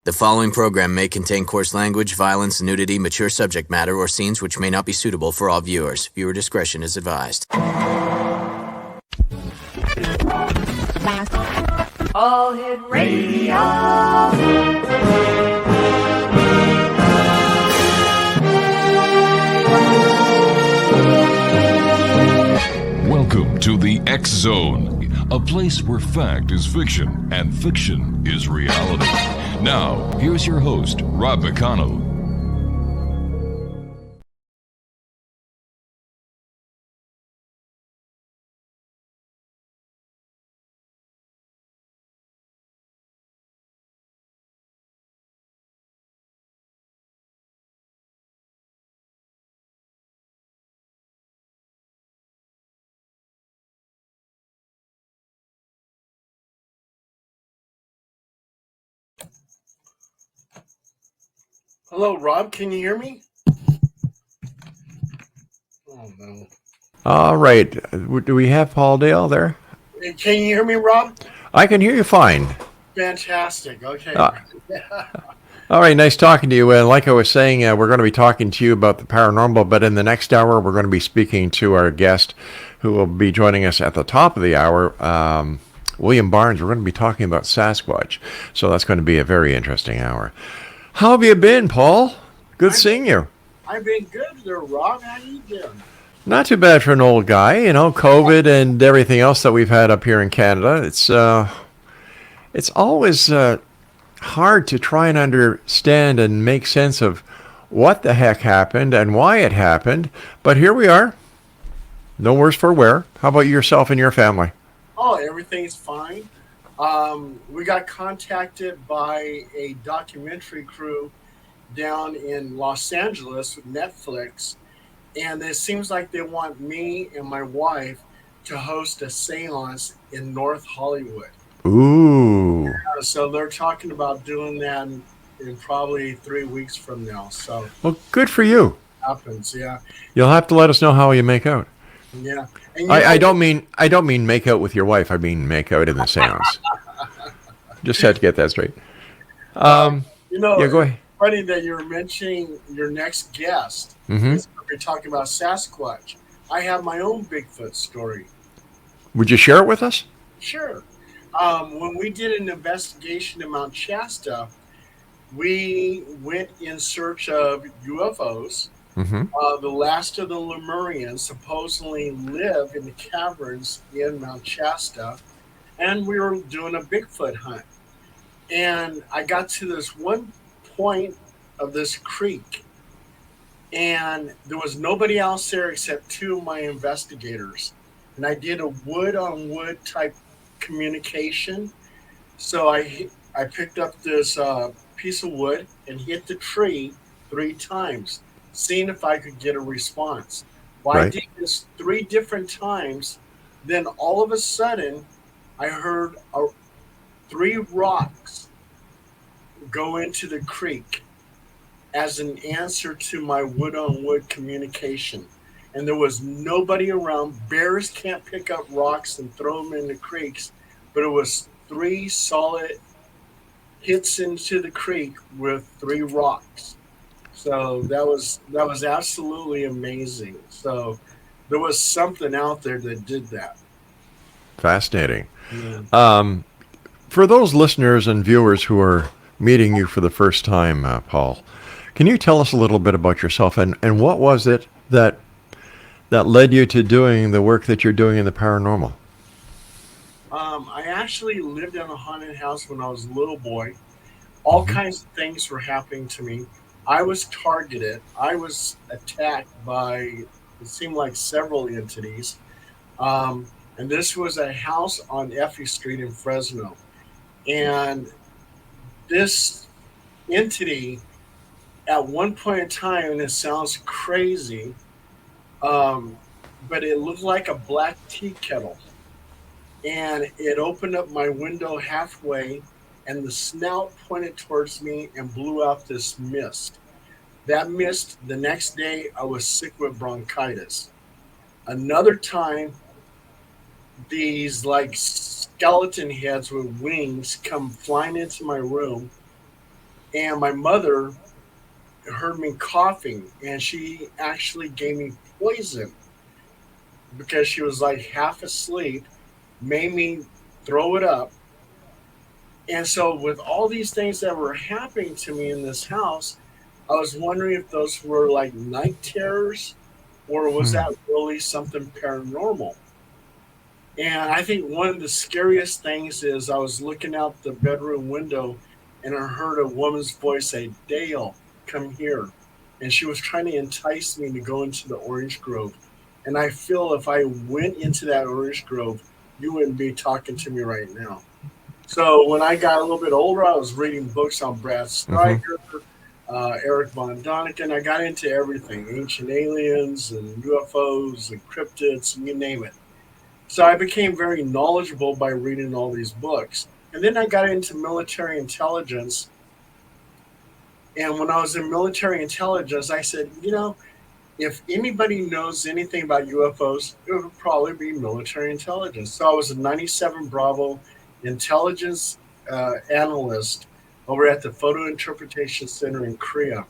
The following program may contain coarse language, violence, nudity, mature subject matter, or scenes which may not be suitable for all viewers. Viewer discretion is advised. All Hit Radio. Welcome to the X Zone, a place where fact is fiction and fiction is reality. Now, here's your host, Rob McConnell. Hello, Rob. Can you hear me? Oh, no. All right. Do we have Paul Dale there? Can you hear me, Rob? I can hear you fine. Fantastic. Okay. All right. Nice talking to you. Like I was saying, we're going to be talking to you about the paranormal, but in the next hour, we're going to be speaking to our guest who will be joining us at the top of the hour, William Barnes. We're going to be talking about Sasquatch. So that's going to be a very interesting hour. How have you been, Paul? Good seeing you. I've been good there, Rob. How you doing? Not too bad for an old guy, COVID and everything else that we've had up here in Canada. It's always hard to try and understand and make sense of what the heck happened and why it happened. But here we are. No worse for wear. How about yourself and your family? Oh, everything's fine. We got contacted by a documentary crew down in Los Angeles with Netflix, and it seems like they want me and my wife to host a seance in North Hollywood. Ooh. So they're talking about doing that in probably 3 weeks from now. So Well, good for you. happens, yeah. You'll have to let us know how you make out. Yeah. And I don't mean make out with your wife. I mean make out in the seance. Just had to get that straight. Yeah, go ahead. Funny that you're mentioning your next guest. Mm-hmm. We're talking about Sasquatch. I have my own Bigfoot story. Would you share it with us? Sure. When we did an investigation in Mount Shasta, we went in search of UFOs. Mm-hmm. The last of the Lemurians supposedly live in the caverns in Mount Shasta, and we were doing a Bigfoot hunt. And I got to this one point of this creek, and there was nobody else there except two of my investigators. And I did a wood-on-wood type communication. So I picked up this piece of wood and hit the tree 3 times, seeing if I could get a response. Well, Right. I did this 3 different times. Then all of a sudden, I heard 3 rocks go into the creek as an answer to my wood-on-wood communication. And there was nobody around. Bears can't pick up rocks and throw them in the creeks, but it was 3 solid hits into the creek with 3 rocks. So that was absolutely amazing. So there was something out there that did that. Fascinating. Yeah. For those listeners and viewers who are meeting you for the first time, Paul, can you tell us a little bit about yourself and what was it that led you to doing the work that you're doing in the paranormal? I actually lived in a haunted house when I was a little boy. All kinds of things were happening to me. I was targeted. I was attacked by, it seemed like several entities. And this was a house on Effie Street in Fresno. And this entity, at one point in time, and it sounds crazy, but it looked like a black tea kettle. And it opened up my window halfway, and the snout pointed towards me and blew out this mist. That mist, the next day, I was sick with bronchitis. Another time, these like skeleton heads with wings come flying into my room, and my mother heard me coughing, and she actually gave me poison because she was like half asleep, made me throw it up. And so, with all these things that were happening to me in this house, I was wondering if those were like night terrors or was Hmm. that really something paranormal? And I think one of the scariest things is I was looking out the bedroom window and I heard a woman's voice say, Dale, come here. And she was trying to entice me to go into the orange grove. And I feel if I went into that orange grove, you wouldn't be talking to me right now. So when I got a little bit older, I was reading books on Brad Hmm. Stryker, Eric Von Doniken. I got into everything, ancient aliens and UFOs and cryptids, and you name it. So I became very knowledgeable by reading all these books. And then I got into military intelligence. And when I was in military intelligence, I said, if anybody knows anything about UFOs, it would probably be military intelligence. So I was a 97 Bravo intelligence analyst over at the Photo Interpretation Center in Korea.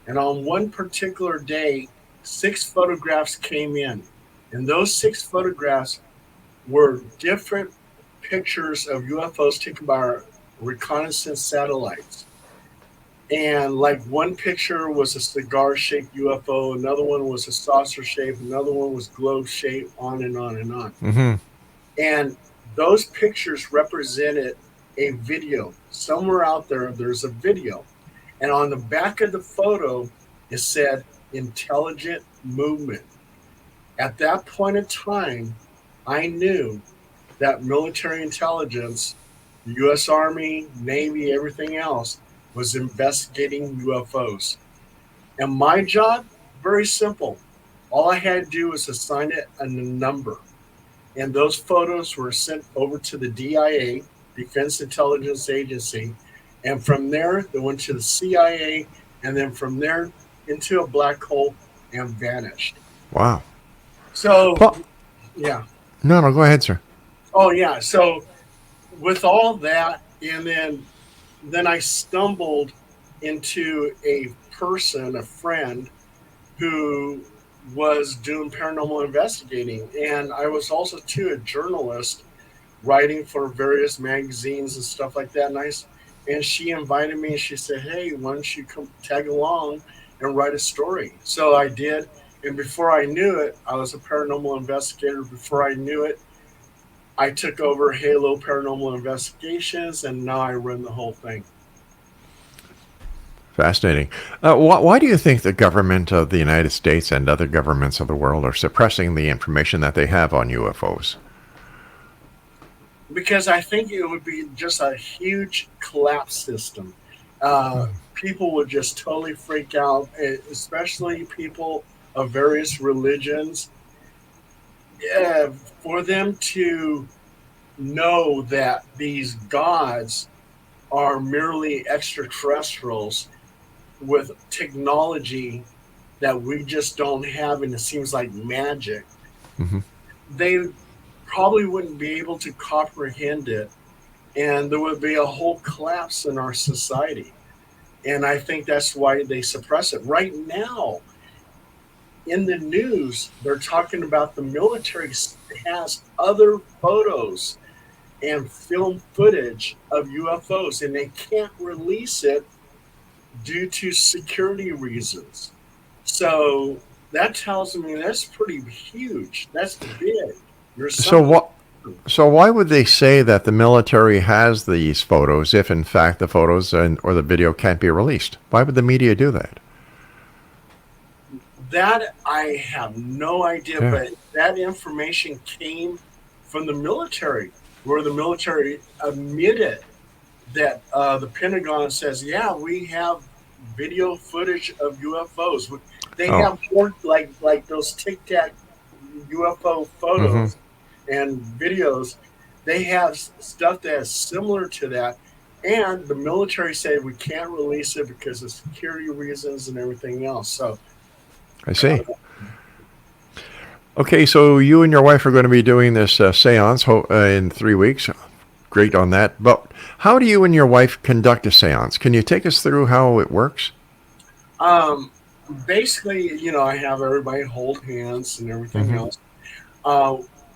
And on one particular day, 6 photographs came in. And those 6 photographs were different pictures of UFOs taken by our reconnaissance satellites. And like one picture was a cigar shaped UFO, another one was a saucer shape, another one was globe shaped, on and on and on. Hmm. And those pictures represented a video. Somewhere out there, there's a video. And on the back of the photo, it said intelligent movement. At that point in time, I knew that military intelligence, the U.S. Army, Navy, everything else, was investigating UFOs. And my job, very simple. All I had to do was assign it a number. And those photos were sent over to the DIA, Defense Intelligence Agency. And from there, they went to the CIA. And then from there, into a black hole and vanished. Wow. So, Paul, yeah. no, no, go ahead, sir. Oh, yeah. So, with all that, and then I stumbled into a person, a friend, who was doing paranormal investigating, and I was also too a journalist, writing for various magazines and stuff like that. And she invited me. And she said, "Hey, why don't you come tag along and write a story?" So I did, and before I knew it, I was a paranormal investigator. Before I knew it, I took over Halo Paranormal Investigations, and now I run the whole thing. Fascinating. Why do you think the government of the United States and other governments of the world are suppressing the information that they have on UFOs? Because I think it would be just a huge collapse system. People would just totally freak out, especially people of various religions. For them to know that these gods are merely extraterrestrials with technology that we just don't have, and it seems like magic, Hmm. they probably wouldn't be able to comprehend it, and there would be a whole collapse in our society. And I think that's why they suppress it. Right now, in the news, they're talking about the military has other photos and film footage of UFOs, and they can't release it due to security reasons. So that tells me that's pretty huge. That's big. There's So something. what? So why would they say that the military has these photos if, in fact, the photos or the video can't be released? Why would the media do that? That I have no idea, Yeah. but that information came from the military, where the military admitted that the Pentagon says, yeah, we have video footage of UFOs. They Oh. have more like those Tic Tac UFO Hmm. photos and videos. They have stuff that is similar to that. And the military said we can't release it because of security reasons and everything else. So, I see. Okay, so you and your wife are going to be doing this seance in 3 weeks. great on that. But how do you and your wife conduct a seance? Can you take us through how it works? Basically, I have everybody hold hands and everything else.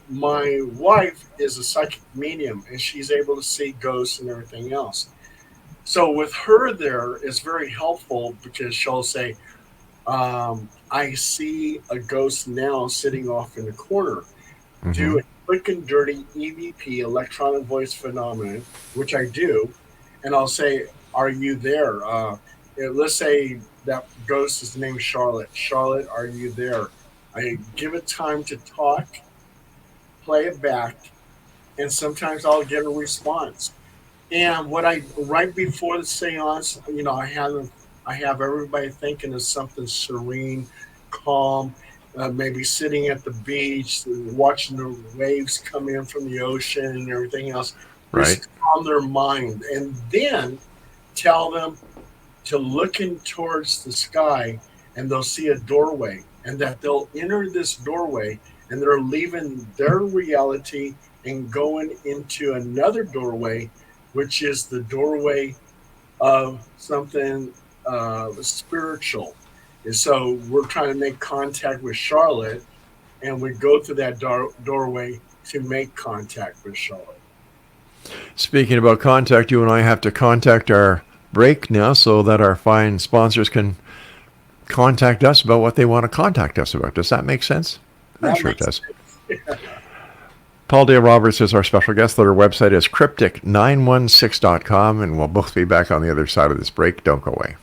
My wife is a psychic medium, and she's able to see ghosts and everything else. So with her there, it's very helpful because she'll say, I see a ghost now sitting off in the corner. Do a quick and dirty EVP, electronic voice phenomenon, which I do, and I'll say, are you there? Let's say that ghost is named Charlotte. Charlotte, are you there? I give it time to talk, play it back, and sometimes I'll get a response. And right before the seance, I have everybody thinking of something serene, calm, maybe sitting at the beach, watching the waves come in from the ocean and everything else. Right. Just calm their mind, and then tell them to look in towards the sky, and they'll see a doorway, and that they'll enter this doorway, and they're leaving their reality and going into another doorway, which is the doorway of something spiritual. And so we're trying to make contact with Charlotte, and we go through that doorway to make contact with Charlotte. Speaking about contact, you and I have to contact our break now so that our fine sponsors can contact us about what they want to contact us about. Does that make sense? I'm sure it does. Paul Dale Roberts is our special guest. Their website is cryptic916.com, and we'll both be back on the other side of this break. Don't go away.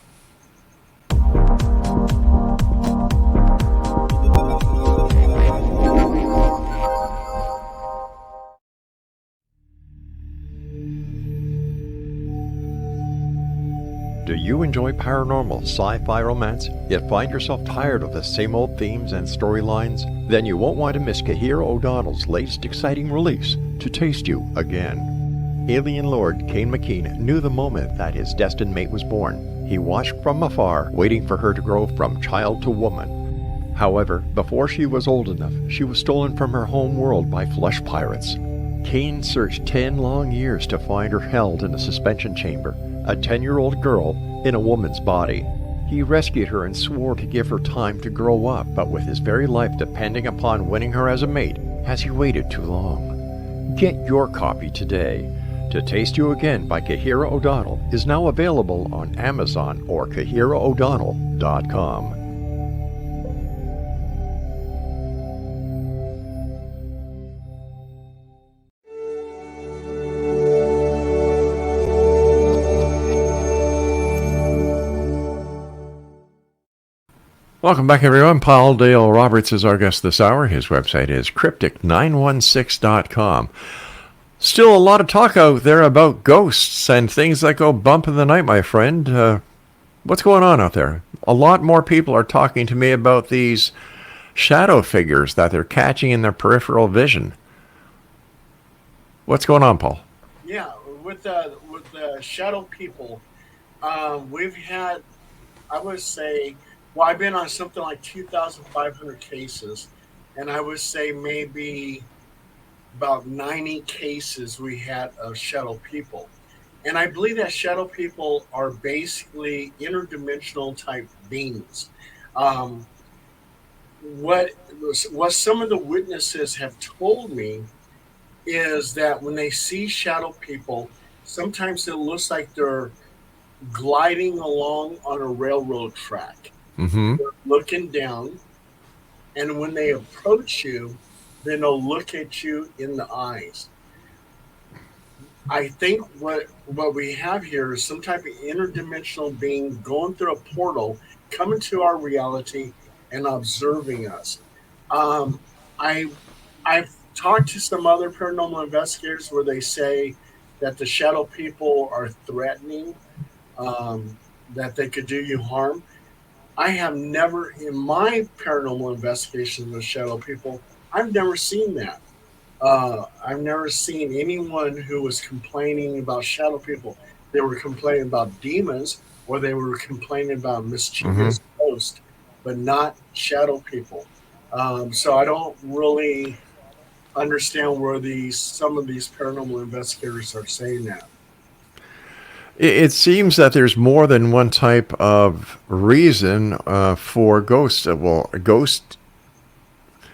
Do you enjoy paranormal, sci-fi romance, yet find yourself tired of the same old themes and storylines? Then you won't want to miss Kahira O'Donnell's latest exciting release, To Taste You Again. Alien Lord Kane McKean knew the moment that his destined mate was born. He watched from afar, waiting for her to grow from child to woman. However, before she was old enough, she was stolen from her home world by flesh pirates. Kane searched 10 long years to find her held in a suspension chamber, a 10-year-old girl in a woman's body. He rescued her and swore to give her time to grow up, but with his very life depending upon winning her as a mate, has he waited too long? Get your copy today. To Taste You Again by Kahira O'Donnell is now available on Amazon or KahiraO'Donnell.com. Welcome back, everyone. Paul Dale Roberts is our guest this hour. His website is cryptic916.com. Still a lot of talk out there about ghosts and things that go bump in the night, my friend. What's going on out there? A lot more people are talking to me about these shadow figures that they're catching in their peripheral vision. What's going on, Paul? Yeah, with the shadow people, we've had, I would say, well, I've been on something like 2,500 cases, and I would say maybe about 90 cases we had of shadow people. And I believe that shadow people are basically interdimensional type beings. What some of the witnesses have told me is that when they see shadow people, sometimes it looks like they're gliding along on a railroad track. Mm-hmm. They're looking down, and when they approach you, then they'll look at you in the eyes. I think what we have here is some type of interdimensional being going through a portal, coming to our reality and observing us. I've talked to some other paranormal investigators where they say that the shadow people are threatening, that they could do you harm. I have never, in my paranormal investigations with shadow people, I've never seen that. I've never seen anyone who was complaining about shadow people. They were complaining about demons, or they were complaining about mischievous ghosts, but not shadow people. So I don't really understand where some of these paranormal investigators are saying that. It seems that there's more than one type of reason for ghosts. Well, a ghost.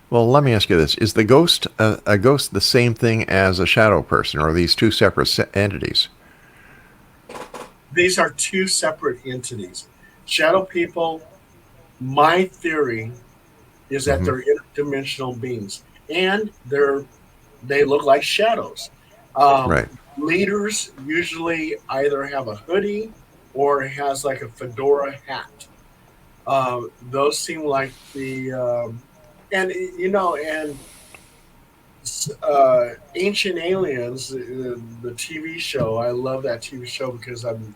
Well, let me ask you this: is the ghost a ghost the same thing as a shadow person, or are these two separate entities? These are two separate entities. Shadow people, my theory is that they're interdimensional beings, and they look like shadows. Right. Leaders usually either have a hoodie or it has like a fedora hat. Those seem like and you know, and Ancient Aliens, the TV show. I love that TV show because I'm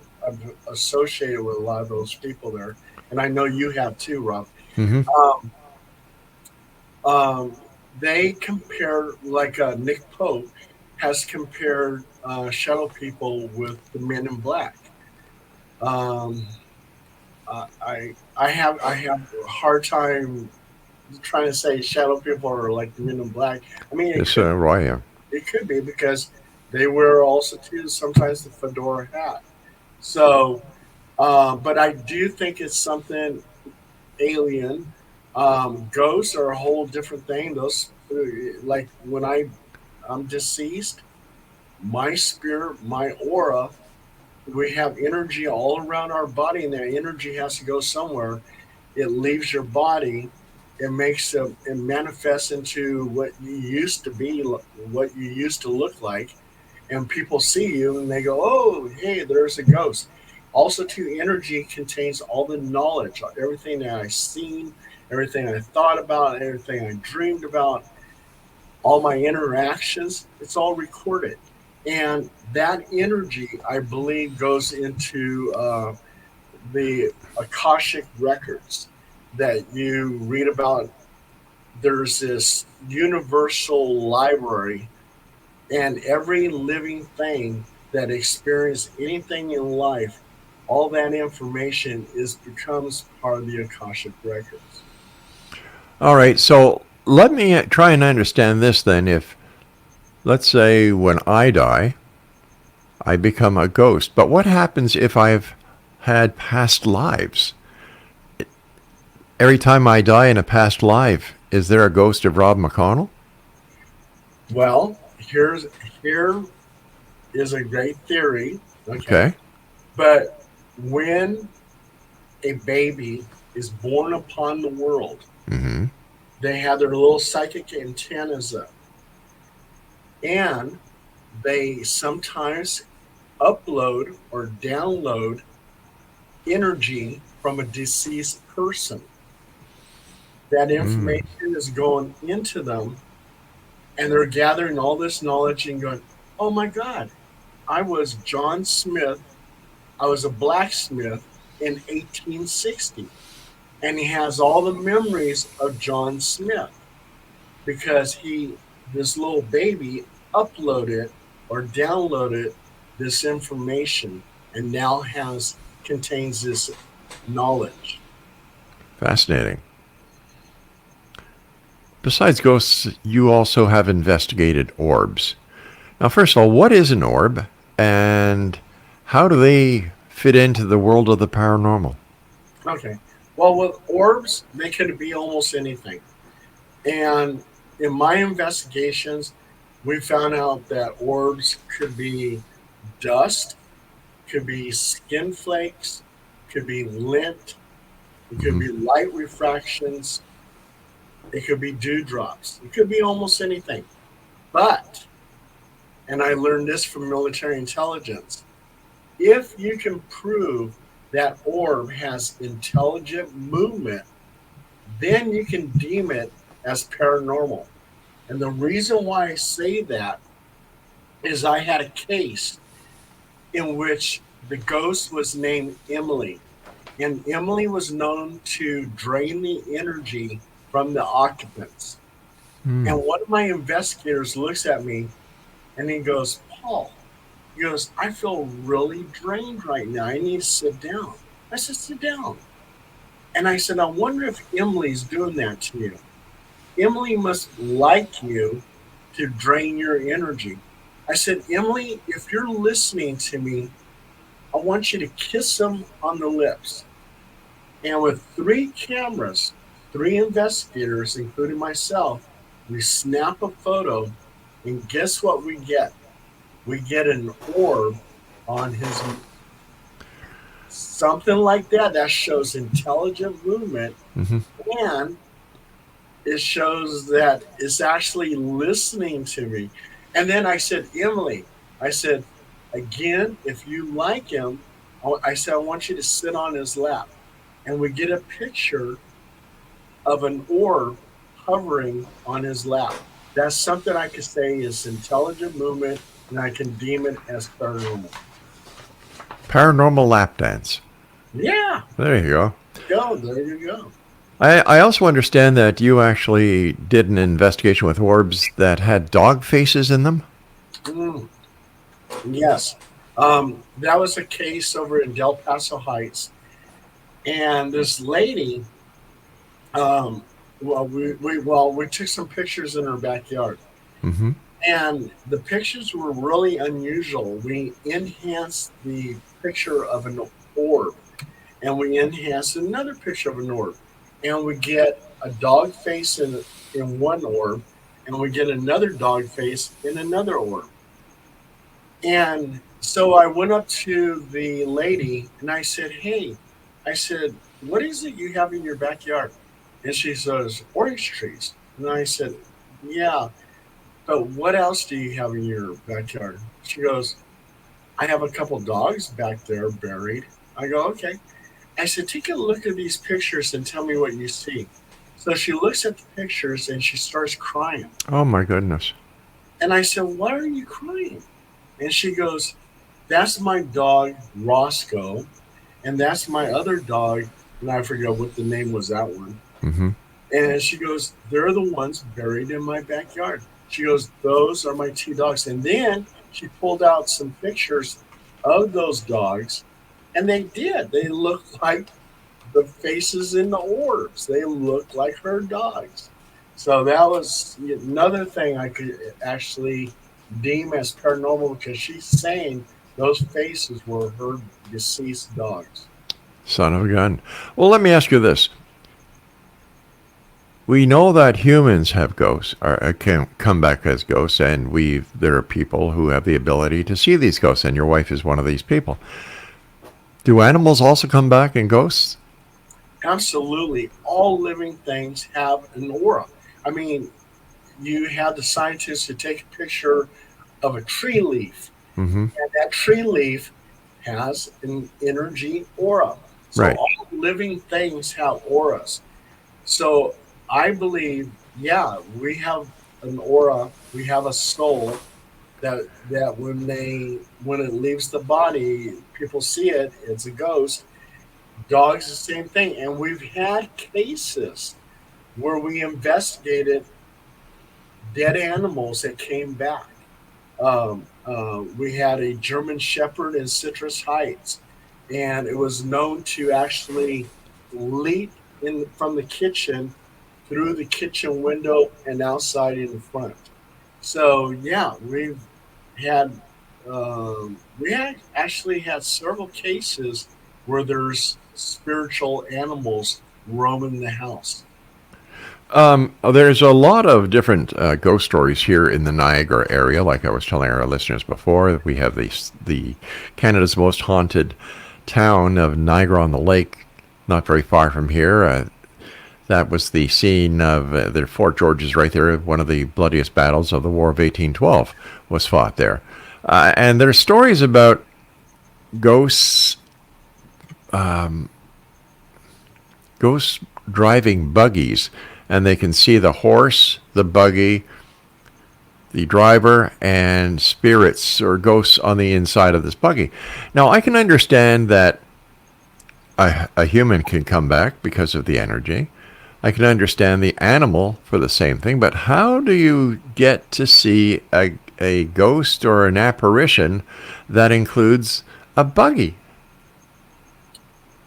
associated with a lot of those people there, and I know you have too, Rob. Mm-hmm. They compare, like Nick Pope has compared shadow people with the Men in Black. Um, I have a hard time trying to say shadow people are like the Men in Black. I mean, Right. it could be because they wear also too sometimes the fedora hat. So, but I do think it's something alien. Ghosts are a whole different thing. Those, like when I'm deceased, my spirit, my aura, we have energy all around our body, and that energy has to go somewhere. It leaves your body. It manifests into what you used to be, what you used to look like, and people see you and they go, "Oh, hey, there's a ghost." Also, too, energy contains all the knowledge, everything that I've seen, everything I thought about, everything I dreamed about, all my interactions. It's all recorded, and that energy, I believe, goes into the Akashic records that you read about. There's this universal library, and every living thing that experienced anything in life, all that information becomes part of the Akashic records. All right. So let me try and understand this then. If, let's say, when I die, I become a ghost. But what happens if I've had past lives? Every time I die in a past life, is there a ghost of Rob McConnell? Well, here is a great theory. Okay. But when a baby is born upon the world, they have their little psychic antennas up, and they sometimes upload or download energy from a deceased person. That information is going into them, and they're gathering all this knowledge and going, "Oh my God, I was John Smith. I was a blacksmith in 1860." And he has all the memories of John Smith because this little baby, uploaded or downloaded this information and now contains this knowledge. Fascinating. Besides ghosts, you also have investigated orbs. Now, first of all, what is an orb, and how do they fit into the world of the paranormal? Okay. Well, with orbs, they could be almost anything. And in my investigations, we found out that orbs could be dust, could be skin flakes, could be lint, it could be light refractions, it could be dewdrops, it could be almost anything. But, and I learned this from military intelligence, if you can prove that orb has intelligent movement, then you can deem it as paranormal. And the reason why I say that is I had a case in which the ghost was named Emily. And Emily was known to drain the energy from the occupants. And one of my investigators looks at me and he goes, "Paul," he goes, "I feel really drained right now. I need to sit down." I said, "Sit down." And I said, "I wonder if Emily's doing that to you. Emily must like you to drain your energy. I said, Emily, if you're listening to me, I want you to kiss them on the lips. And with 3 cameras, 3 investigators, including myself, we snap a photo, and guess what we get? We get an orb on his, something like that. That shows intelligent movement, and it shows that it's actually listening to me. And then I said, Emily, I said, again, if you like him, I said, I want you to sit on his lap. And we get a picture of an orb hovering on his lap. That's something I could say is intelligent movement, and I can deem it as paranormal. Paranormal lap dance. Yeah. There you go. There you go. I also understand that you actually did an investigation with orbs that had dog faces in them. Yes. That was a case over in Del Paso Heights. And this lady, we took some pictures in her backyard. And the pictures were really unusual. We enhanced the picture of an orb, and we enhanced another picture of an orb. And we get a dog face in one orb, and we get another dog face in another orb. And so I went up to the lady, and I said, hey, I said, what is it you have in your backyard? And she says, orange trees. And I said, yeah, but what else do you have in your backyard? She goes, I have a couple dogs back there buried. I go, okay. I said, take a look at these pictures and tell me what you see. So she looks at the pictures and she starts crying. Oh, my goodness. And I said, why are you crying? And she goes, that's my dog, Roscoe. And that's my other dog. And I forget what the name was, that one. And she goes, they're the ones buried in my backyard. She goes, those are my 2 dogs. And then she pulled out some pictures of those dogs. And they did. They looked like the faces in the orbs. They looked like her dogs. So that was another thing I could actually deem as paranormal, because she's saying those faces were her deceased dogs. Son of a gun. Well, let me ask you this. We know that humans have ghosts, or can come back as ghosts, and there are people who have the ability to see these ghosts, and your wife is one of these people. Do animals also come back in ghosts? Absolutely. All living things have an aura. I mean, you have the scientists who take a picture of a tree leaf, and that tree leaf has an energy aura. So all living things have auras. So I believe, yeah, we have an aura, we have a soul that when it leaves the body, people see it, it's a ghost. Dogs, the same thing. And we've had cases where we investigated dead animals that came back. We had a German Shepherd in Citrus Heights, and it was known to actually leap from the kitchen through the kitchen window and outside in the front. So yeah, we actually had several cases where there's spiritual animals roaming the house. There's a lot of different ghost stories here in the Niagara area. Like I was telling our listeners before, we have the Canada's most haunted town of Niagara-on-the-Lake, not very far from here. That was the scene of the Fort George is right there. One of the bloodiest battles of the War of 1812 was fought there. And there's stories about ghosts driving buggies, and they can see the horse, the buggy, the driver, and spirits or ghosts on the inside of this buggy. Now, I can understand that a human can come back because of the energy. I can understand the animal for the same thing, but how do you get to see a ghost or an apparition that includes a buggy?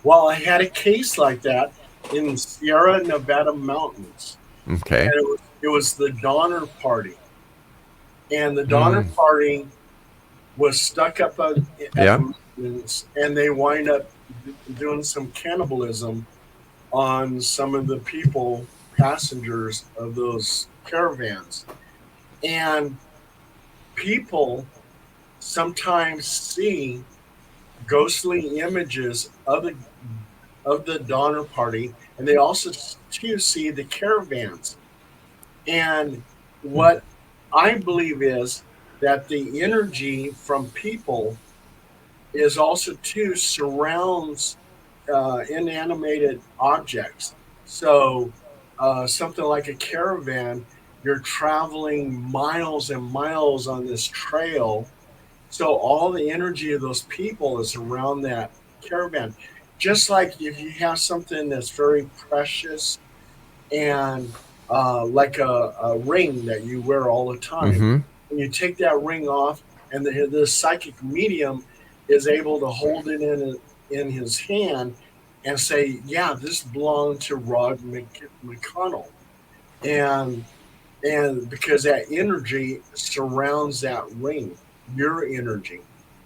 Well, I had a case like that in the Sierra Nevada mountains. Okay. And it was the Donner Party. and the Donner Party was stuck up at Yeah. the mountains, and they wind up doing some cannibalism on some of the people, passengers of those caravans. And people sometimes see ghostly images of the Donner Party, and they also too see the caravans. And what I believe is that the energy from people is also too surrounds inanimated objects. So something like a caravan, you're traveling miles and miles on this trail. So all the energy of those people is around that caravan. Just like if you have something that's very precious and like a ring that you wear all the time, Mm-hmm. and you take that ring off, and the psychic medium is able to hold it in his hand and say, "Yeah, this belonged to McConnell," and because that energy surrounds that ring, your energy,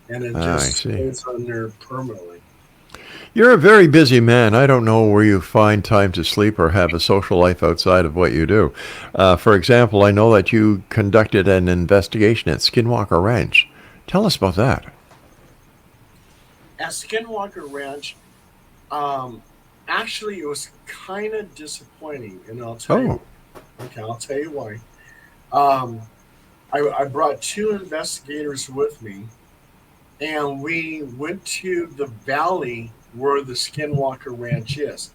and it I just see. stays on there permanently. You're a very busy man. I don't know where you find time to sleep or have a social life outside of what you do. For example, I know that you conducted an investigation at Skinwalker Ranch. Tell us about that. At Skinwalker Ranch, actually, it was kind of disappointing, and I'll tell Oh, you. Okay, I'll tell you why. Um, I brought two investigators with me, and we went to the valley where the Skinwalker Ranch is.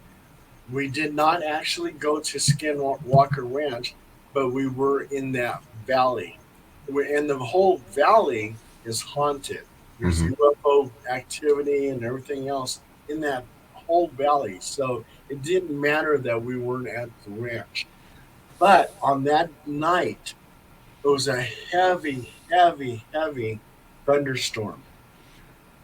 We did not actually go to Skinwalker Ranch, but we were in that valley. And the whole valley is haunted. There's hmm UFO activity and everything else in that whole valley. So it didn't matter that we weren't at the ranch. But on that night, it was a heavy, heavy, heavy thunderstorm.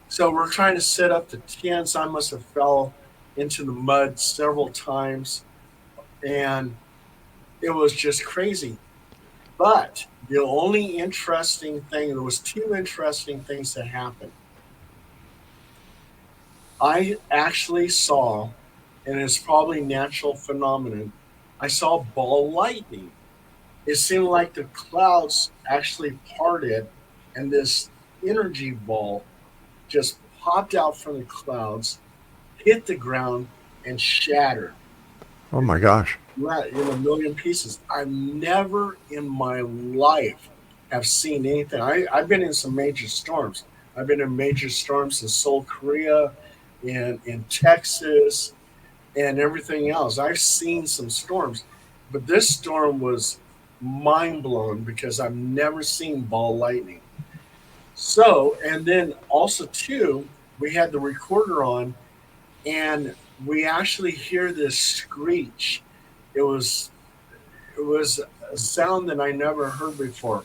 So we're trying to set up the tents. I must have fell into the mud several times, and it was just crazy. But the only interesting thing, there was two interesting things that happened. I actually saw, and it's probably natural phenomenon, I saw ball lightning. It seemed like the clouds actually parted, and this energy ball just popped out from the clouds, hit the ground, and shattered. oh my gosh. Right in a million pieces. I've never in my life have seen anything. I've been in some major storms. I've been in major storms in Seoul, Korea, in Texas, and everything else. I've seen some storms, but this storm was mind blowing because I've never seen ball lightning. So, and then also too, we had the recorder on, and we actually hear this screech. It was it was a sound that I never heard before,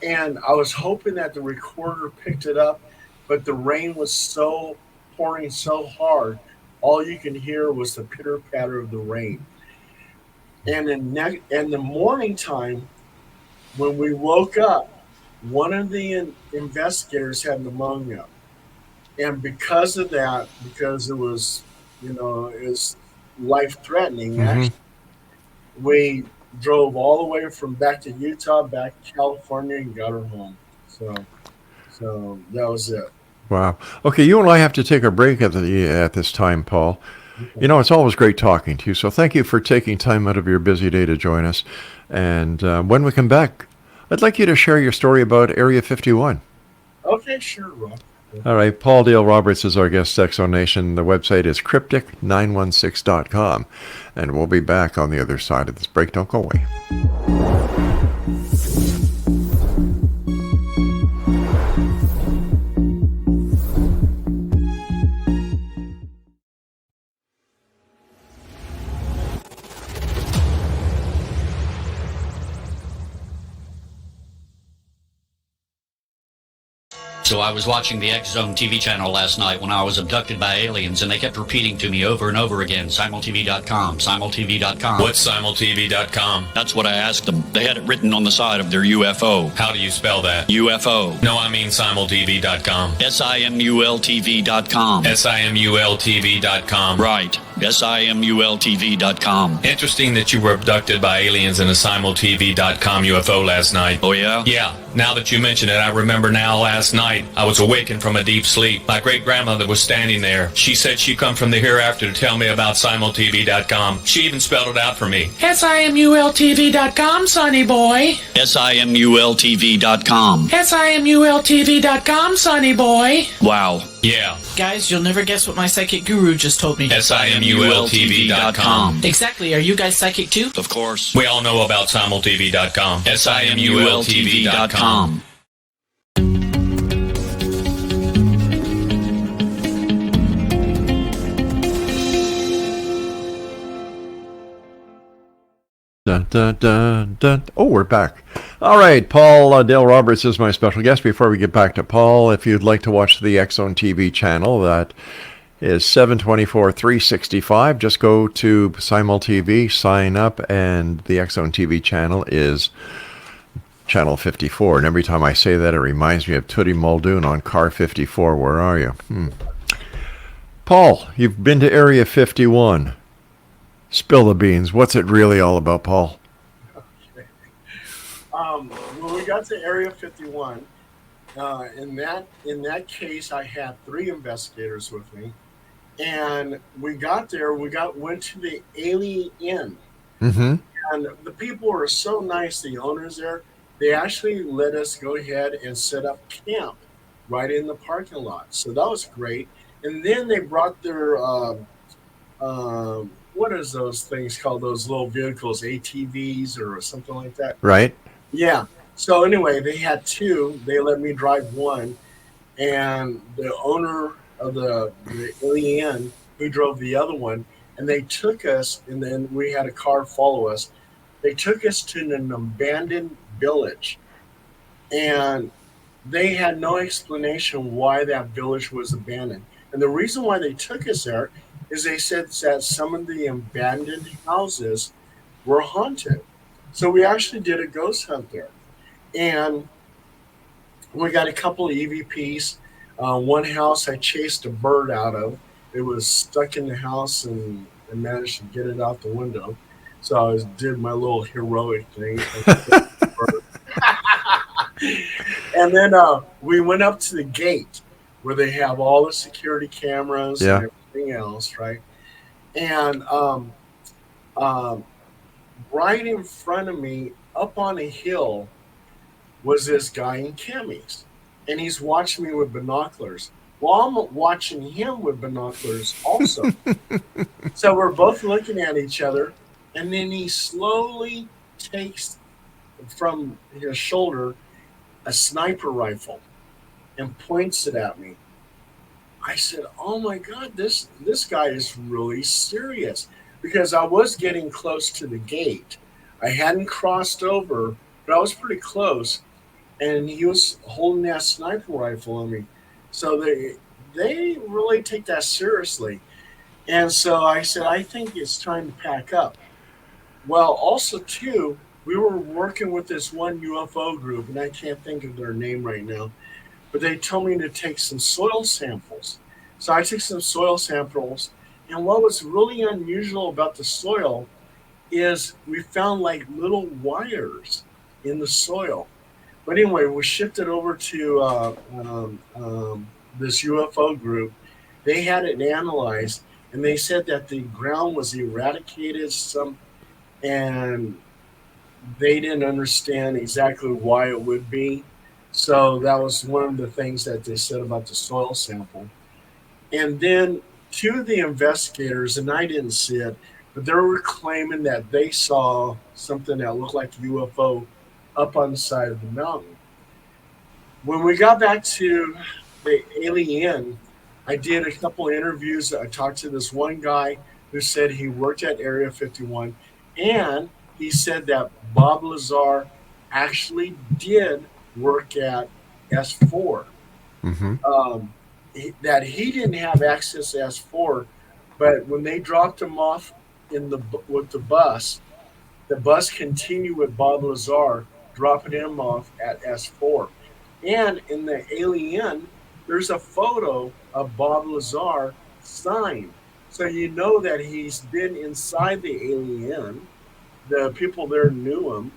and I was hoping that the recorder picked it up, but the rain was so pouring so hard, all you can hear was the pitter patter of the rain. And in the morning time, when we woke up, one of the investigators had pneumonia, and because of that, because it was, is life threatening. hmm Actually, we drove all the way from back to Utah, back to California, and got her home. So that was it. Wow. Okay, you and I have to take a break at this time, Paul. You know, it's always great talking to you. So thank you for taking time out of your busy day to join us. And when we come back, I'd like you to share your story about Area 51. Okay, sure, Rob. All right, Paul Dale Roberts is our guest, Exonation. The website is cryptic916.com. And we'll be back on the other side of this break. Don't go away. So I was watching the X Zone TV channel last night when I was abducted by aliens, and they kept repeating to me over and over again, simultv.com, simultv.com. What's simultv.com? That's what I asked them. They had it written on the side of their UFO. How do you spell that? UFO. No, I mean simultv.com. simultv.com. simultv.com. Right. simultv.com. Interesting that you were abducted by aliens in a simultv.com UFO last night. Oh, yeah? Yeah. Now that you mention it, I remember now last night I was awakened from a deep sleep. My great-grandmother was standing there. She said she'd come from the hereafter to tell me about simultv.com. She even spelled it out for me. simultv.com, sonny boy. simultv.com. simultv.com, sonny boy. Wow. Yeah. Guys, you'll never guess what my psychic guru just told me. simultv.com. Exactly. Are you guys psychic too? Of course. We all know about simultv.com. simultv.com. Dun, dun, dun, dun. Oh, we're back. All right, Paul Dale Roberts is my special guest. Before we get back to Paul, if you'd like to watch the X Zone TV channel, that is 724 365. Just go to Simul TV, sign up, and the X Zone TV channel is channel 54. And every time I say that, it reminds me of Tootie Muldoon on Car 54. Where are you? Paul, you've been to Area 51. Spill the beans. What's it really all about, Paul? Okay. When we got to Area 51, in that case, I had 3 investigators with me, and we got there. Went to the Alien Inn, and the people were so nice. The owners there, they actually let us go ahead and set up camp right in the parking lot. So that was great. And then they brought their what is those things called? Those little vehicles, ATVs or something like that. Right. Yeah. So anyway, they had 2. They let me drive one, and the owner of the Alien who drove the other one, and they took us, and then we had a car follow us. They took us to an abandoned village, and they had no explanation why that village was abandoned. And the reason why they took us there is they said that some of the abandoned houses were haunted. So we actually did a ghost hunt there. And we got a couple of EVPs. One house I chased a bird out of. It was stuck in the house, and I managed to get it out the window. So I did my little heroic thing. And then we went up to the gate where they have all the security cameras and everything else, right? And right in front of me, up on a hill, was this guy in camis. And he's watching me with binoculars. Well, I'm watching him with binoculars also. So we're both looking at each other, and then he slowly takes from his shoulder a sniper rifle and points it at me. I said, oh my God, this guy is really serious, because I was getting close to the gate. I hadn't crossed over, but I was pretty close, and he was holding that sniper rifle on me. So they really take that seriously. And so I said, I think it's time to pack up. Well, also too, we were working with this one UFO group, and I can't think of their name right now, but they told me to take some soil samples. So I took some soil samples, and what was really unusual about the soil is we found like little wires in the soil. But anyway, we shifted over to this UFO group. They had it analyzed, and they said that the ground was eradicated, and they didn't understand exactly why it would be. So that was one of the things that they said about the soil sample. And then 2 of the investigators, and I didn't see it, but they were claiming that they saw something that looked like a UFO up on the side of the mountain. When we got back to the Alien, I did a couple of interviews. I talked to this one guy who said he worked at Area 51, and he said that Bob Lazar actually did work at S4. that he didn't have access to S4, but when they dropped him off with the bus continued with Bob Lazar, dropping him off at S4. And in the Alien, there's a photo of Bob Lazar signed. So you know that he's been inside the Alien. The people there knew him.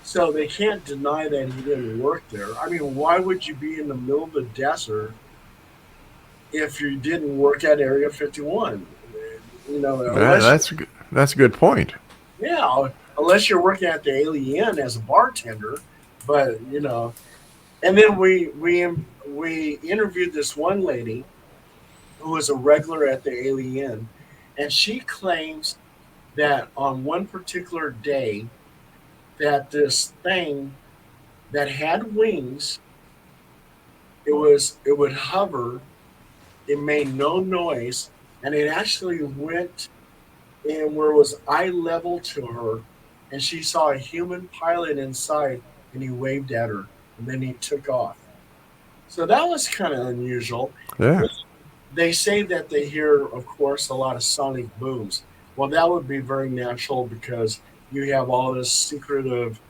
So they can't deny that he didn't work there. I mean, why would you be in the middle of the desert if you didn't work at Area 51? You know, that's a good point. Yeah, unless you're working at the Alien as a bartender, but you know. And then we interviewed this one lady who was a regular at the Alien, and she claims that on one particular day that this thing that had wings, it would hover, it made no noise, and it actually went in where it was eye level to her, and she saw a human pilot inside, and he waved at her, and then he took off. So that was kind of unusual. Yeah. They say that they hear, of course, a lot of sonic booms. Well, that would be very natural because you have all this secretive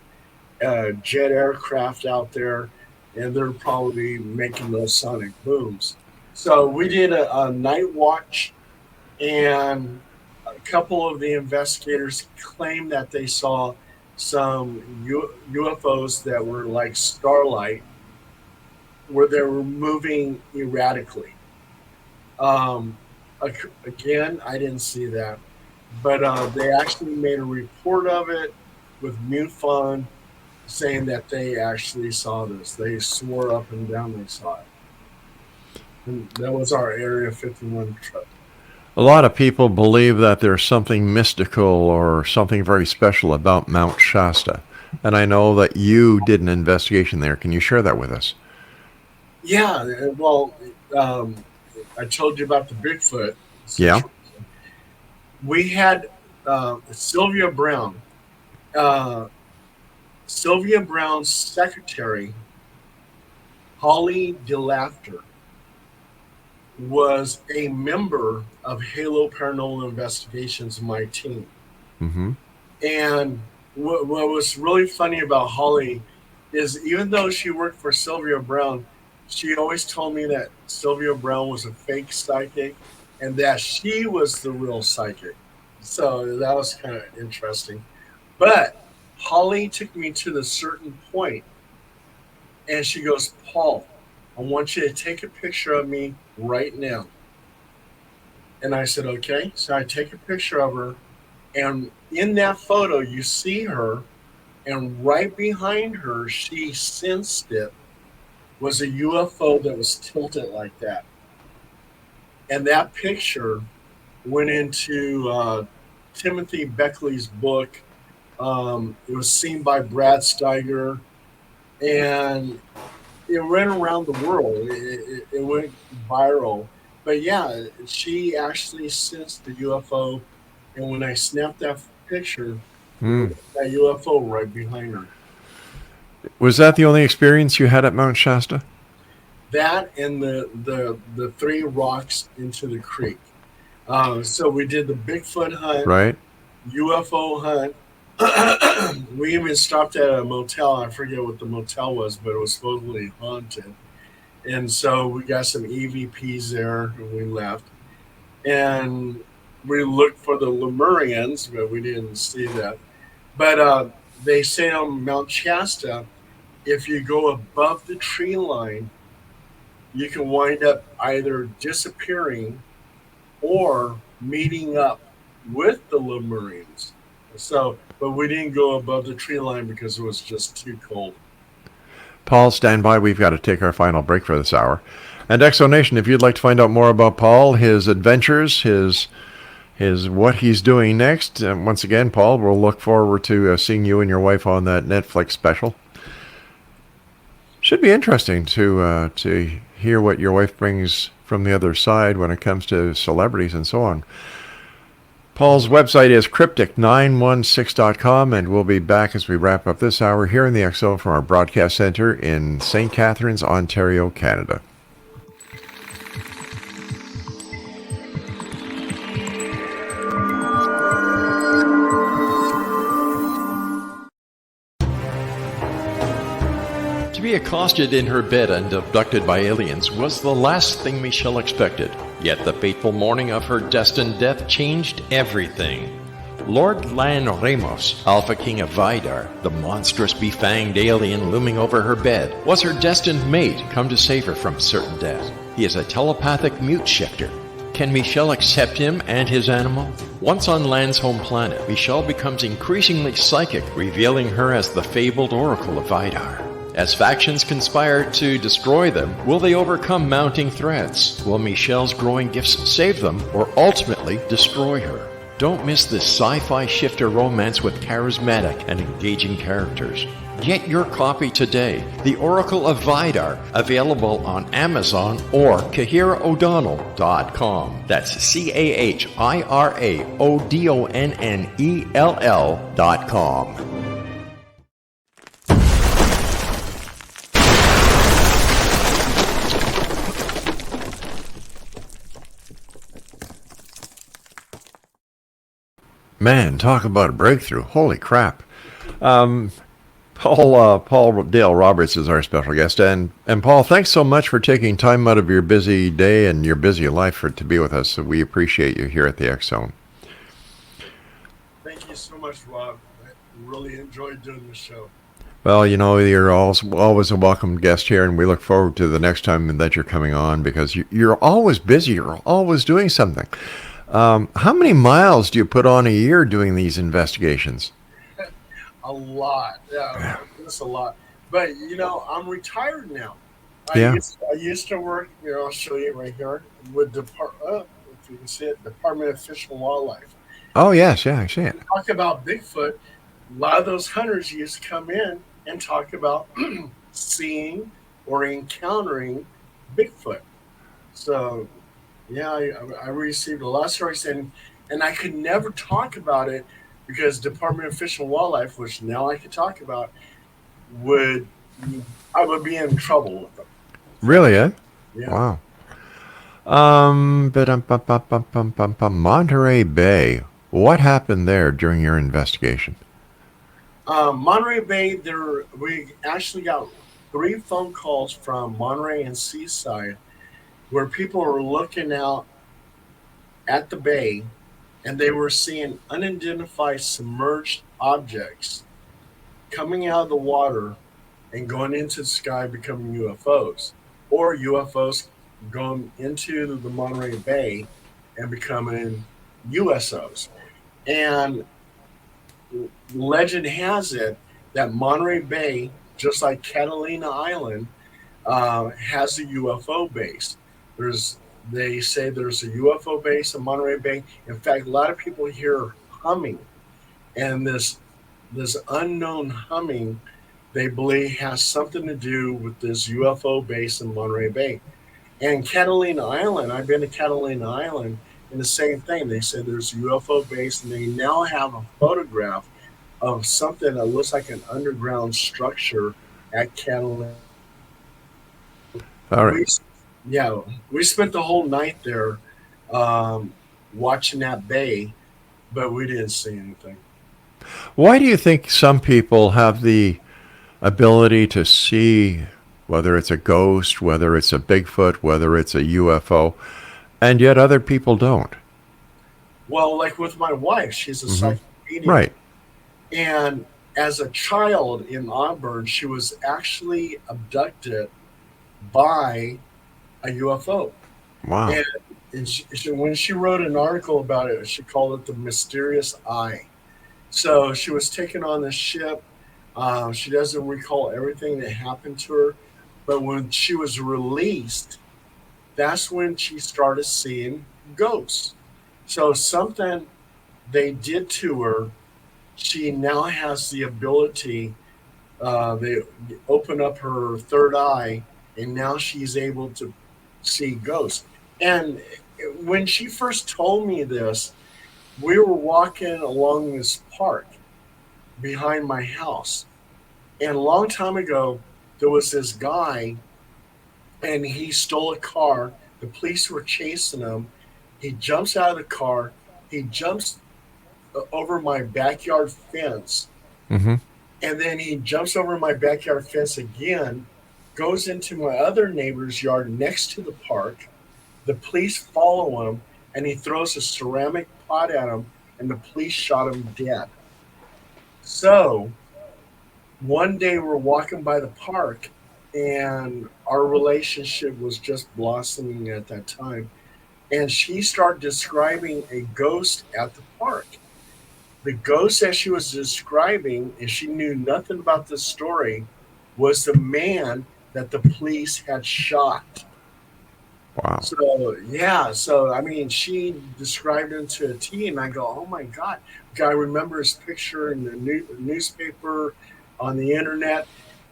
jet aircraft out there, and they're probably making those sonic booms. So we did a night watch, and a couple of the investigators claimed that they saw some UFOs that were like starlight, where they were moving erratically. Again, I didn't see that, but they actually made a report of it with MUFON saying that they actually saw this. They swore up and down they saw it. And that was our Area 51 trip. A lot of people believe that there's something mystical or something very special about Mount Shasta. And I know that you did an investigation there. Can you share that with us? Yeah, well, I told you about the Bigfoot. Yeah. We had Sylvia Brown. Sylvia Brown's secretary, Holly DeLaughter, was a member of Halo Paranormal Investigations, my team. Mm-hmm. And what was really funny about Holly is even though she worked for Sylvia Brown, she always told me that Sylvia Brown was a fake psychic and that she was the real psychic. So that was kind of interesting. But Holly took me to the certain point and she goes, Paul, I want you to take a picture of me right now. And I said, okay. So I take a picture of her, and in that photo, you see her, and right behind her, she sensed it, was a UFO that was tilted like that. And that picture went into Timothy Beckley's book. It was seen by Brad Steiger, and it ran around the world. It went viral. But yeah, she actually sensed the UFO, and when I snapped that picture, that UFO right behind her. Was that the only experience you had at Mount Shasta? That and the three rocks into the creek. So we did the Bigfoot hunt, right? UFO hunt. We even stopped at a motel. I forget what the motel was, but it was supposedly haunted. And so we got some EVPs there, and we left. And we looked for the Lemurians, but we didn't see that. But they say on Mount Shasta, if you go above the tree line, you can wind up either disappearing or meeting up with the Lemurians. So, but we didn't go above the tree line because it was just too cold. Paul, stand by. We've got to take our final break for this hour. And Exonation, if you'd like to find out more about Paul, his adventures, his what he's doing next, once again, Paul, we'll look forward to seeing you and your wife on that Netflix special. Should be interesting to hear what your wife brings from the other side when it comes to celebrities and so on. Paul's website is cryptic916.com, and we'll be back as we wrap up this hour here in the XO from our broadcast center in St. Catharines, Ontario, Canada. To be accosted in her bed and abducted by aliens was the last thing Michelle expected. Yet the fateful morning of her destined death changed everything. Lord Lan Ramos, Alpha King of Vidar, the monstrous befanged alien looming over her bed, was her destined mate come to save her from certain death. He is a telepathic mute shifter. Can Michelle accept him and his animal? Once on Lan's home planet, Michelle becomes increasingly psychic, revealing her as the fabled Oracle of Vidar. As factions conspire to destroy them, will they overcome mounting threats? Will Michelle's growing gifts save them, or ultimately destroy her? Don't miss this sci-fi shifter romance with charismatic and engaging characters. Get your copy today, The Oracle of Vidar, available on Amazon or CahiraO'Donnell.com. That's CahiraO'Donnell.com. Man, talk about a breakthrough. Holy crap. Paul Dale Roberts is our special guest. And Paul, thanks so much for taking time out of your busy day and your busy life to be with us. So we appreciate you here at the X Zone. Thank you so much, Rob. I really enjoyed doing the show. Well, you know, you're always a welcome guest here, and we look forward to the next time that you're coming on, because you're always busy. You're always doing something. How many miles do you put on a year doing these investigations? A lot. Yeah, that's a lot. But, you know, I'm retired now. Yeah. I used to work, you know, I'll show you right here, with if you can see it, Department of Fish and Wildlife. Oh, yes. Yeah, I see it. Talk about Bigfoot. A lot of those hunters used to come in and talk about seeing or encountering Bigfoot. So, yeah, I received a lot of stories, and I could never talk about it because Department of Fish and Wildlife, which now I could talk about, I would be in trouble with them. Really, eh? Yeah. Wow. Monterey Bay. What happened there during your investigation? Monterey Bay, we actually got 3 phone calls from Monterey and Seaside where people were looking out at the bay and they were seeing unidentified submerged objects coming out of the water and going into the sky, becoming UFOs, or UFOs going into the Monterey Bay and becoming USOs. And legend has it that Monterey Bay, just like Catalina Island, has a UFO base. They say there's a UFO base in Monterey Bay. In fact, a lot of people hear humming, and this unknown humming, they believe, has something to do with this UFO base in Monterey Bay. And Catalina Island, I've been to Catalina Island, and the same thing. They said there's a UFO base, and they now have a photograph of something that looks like an underground structure at Catalina. All right. We spent the whole night there watching that bay, but we didn't see anything. Why do you think some people have the ability to see, whether it's a ghost, whether it's a Bigfoot, whether it's a UFO, and yet other people don't? Well, like with my wife, she's a psychic medium. Right. And as a child in Auburn, she was actually abducted by a UFO. Wow. And when she wrote an article about it, she called it the mysterious eye. So she was taken on this ship. She doesn't recall everything that happened to her. But when she was released, that's when she started seeing ghosts. So something they did to her, she now has the ability, they open up her third eye, and now she's able to see ghosts. And when she first told me this, we were walking along this park behind my house. And a long time ago, there was this guy, and he stole a car. The police were chasing him. He jumps out of the car. He jumps over my backyard fence. Mm-hmm. And then he jumps over my backyard fence again, goes into my other neighbor's yard next to the park. The police follow him, and he throws a ceramic pot at him, and the police shot him dead. So one day we're walking by the park, and our relationship was just blossoming at that time. And she started describing a ghost at the park. The ghost that she was describing, and she knew nothing about this story, was the man that the police had shot. Wow. So, yeah. So, I mean, she described him to a T, and I go, oh, my God. I remember his picture in the newspaper, on the internet.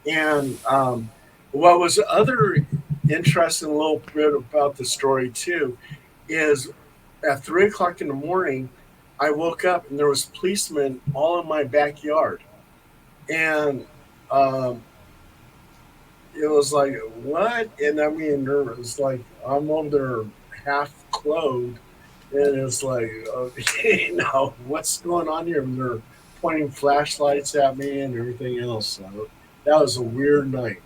And what was other interesting little bit about the story, too, is at 3 o'clock in the morning, I woke up and there was policemen all in my backyard. And it was like, what? And I mean, there was like, I'm over there half clothed. And it's like, okay, now what's going on here? And they're pointing flashlights at me and everything else. So that was a weird night.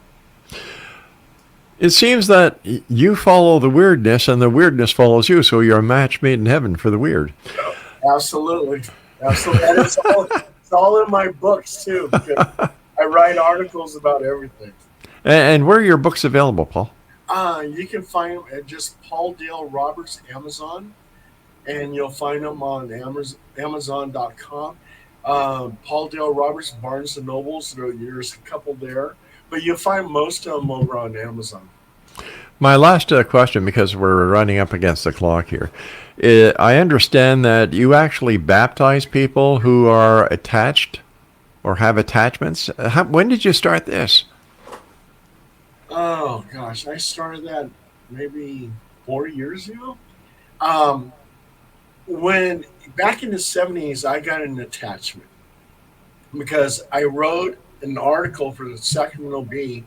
It seems that you follow the weirdness and the weirdness follows you. So you're a match made in heaven for the weird. Absolutely. Absolutely. And it's all in my books, too, because I write articles about everything. And where are your books available, Paul? You can find them at just Paul Dale Roberts Amazon, and you'll find them on Amazon.com. Paul Dale Roberts, Barnes & Nobles, there's a couple there, but you'll find most of them over on Amazon. My last question, because we're running up against the clock here. I understand that you actually baptize people who are attached or have attachments. When did you start this? Oh, gosh. I started that maybe 4 years ago. When back in the 70s, I got an attachment because I wrote an article for the Sacramento Bee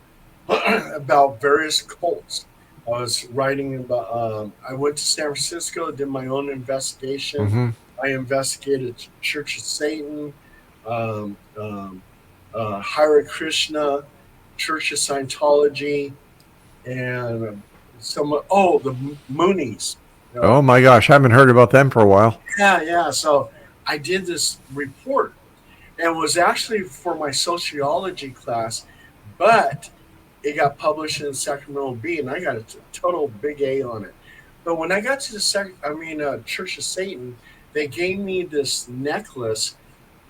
about various cults. I was writing about, I went to San Francisco, did my own investigation. Mm-hmm. I investigated Church of Satan, Hare Krishna, Church of Scientology, and the Moonies. Oh my gosh, I haven't heard about them for a while. Yeah. So I did this report, and it was actually for my sociology class, but it got published in the Sacramento Bee, and I got a total big A on it. But when I got to the Church of Satan, they gave me this necklace,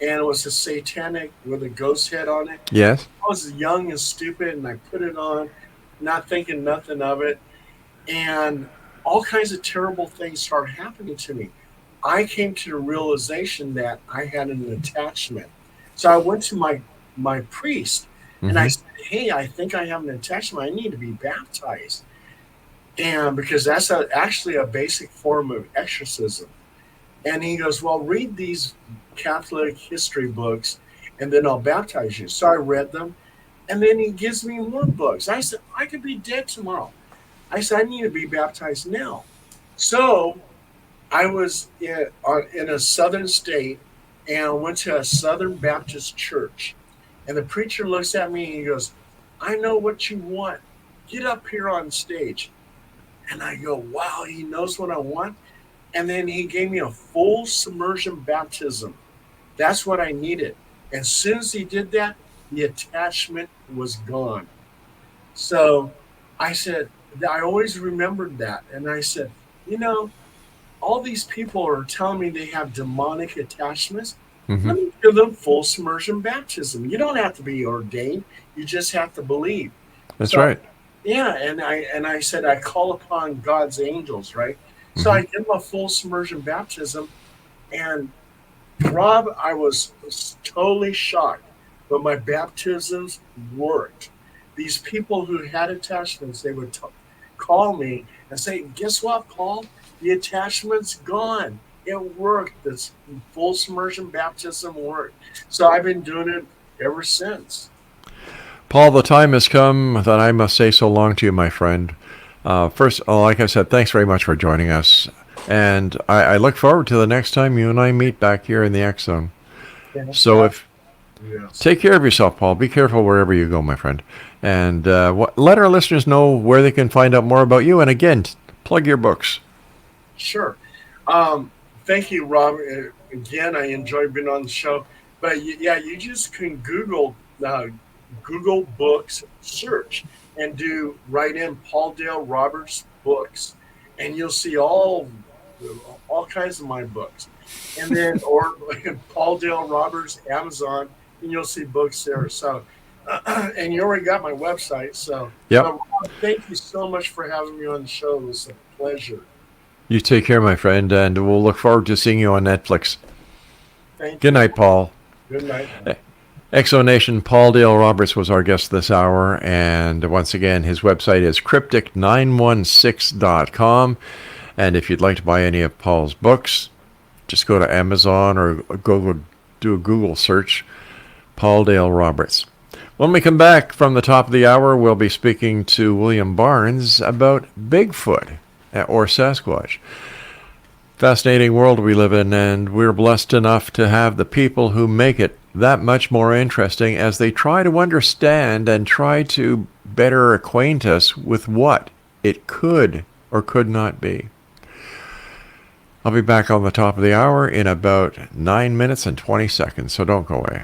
and it was a satanic with a ghost head on it. Yes. I was young and stupid, and I put it on, not thinking nothing of it, and all kinds of terrible things started happening to me. I came to the realization that I had an attachment. So I went to my priest, and I said, hey, I think I have an attachment. I need to be baptized. And because that's actually a basic form of exorcism. And he goes, well, read these Catholic history books, and then I'll baptize you. So I read them, and then he gives me more books. I said, I could be dead tomorrow. I said, I need to be baptized now. So I was in a southern state, and I went to a Southern Baptist church. And the preacher looks at me, and he goes, I know what you want. Get up here on stage. And I go, wow, he knows what I want. And then he gave me a full submersion baptism. That's what I needed. As soon as he did that, the attachment was gone. So I said, I always remembered that. And I said, all these people are telling me they have demonic attachments. Let me give them full submersion baptism. You don't have to be ordained. You just have to believe. That's right. Yeah, and I said, I call upon God's angels, right? So I give them a full submersion baptism. And Rob, I was totally shocked, but my baptisms worked. These people who had attachments, they would call me and say, guess what, Paul? The attachment's gone. it worked. This full submersion baptism worked. So I've been doing it ever since. Paul, the time has come that I must say so long to you, my friend. First, like I said, thanks very much for joining us. And I look forward to the next time you and I meet back here in the X Zone. So take care of yourself, Paul. Be careful wherever you go, my friend. And let our listeners know where they can find out more about you. And again, plug your books. Sure. Thank you, Rob. Again, I enjoyed being on the show. But you just can Google books, search, and write in Paul Dale Roberts books, and you'll see all kinds of my books. And then, or Paul Dale Roberts, Amazon, and you'll see books there. So, and you already got my website. So, Rob, thank you so much for having me on the show. It was a pleasure. You take care, my friend, and we'll look forward to seeing you on Netflix. Thank you. Good night, Paul. Good night. Exonation, Paul Dale Roberts was our guest this hour, and once again, his website is cryptic916.com, and if you'd like to buy any of Paul's books, just go to Amazon or do a Google search, Paul Dale Roberts. When we come back from the top of the hour, we'll be speaking to William Barnes about Bigfoot or Sasquatch. Fascinating world we live in, and we're blessed enough to have the people who make it that much more interesting as they try to understand and try to better acquaint us with what it could or could not be. I'll be back on the top of the hour in about 9 minutes and 20 seconds, so don't go away.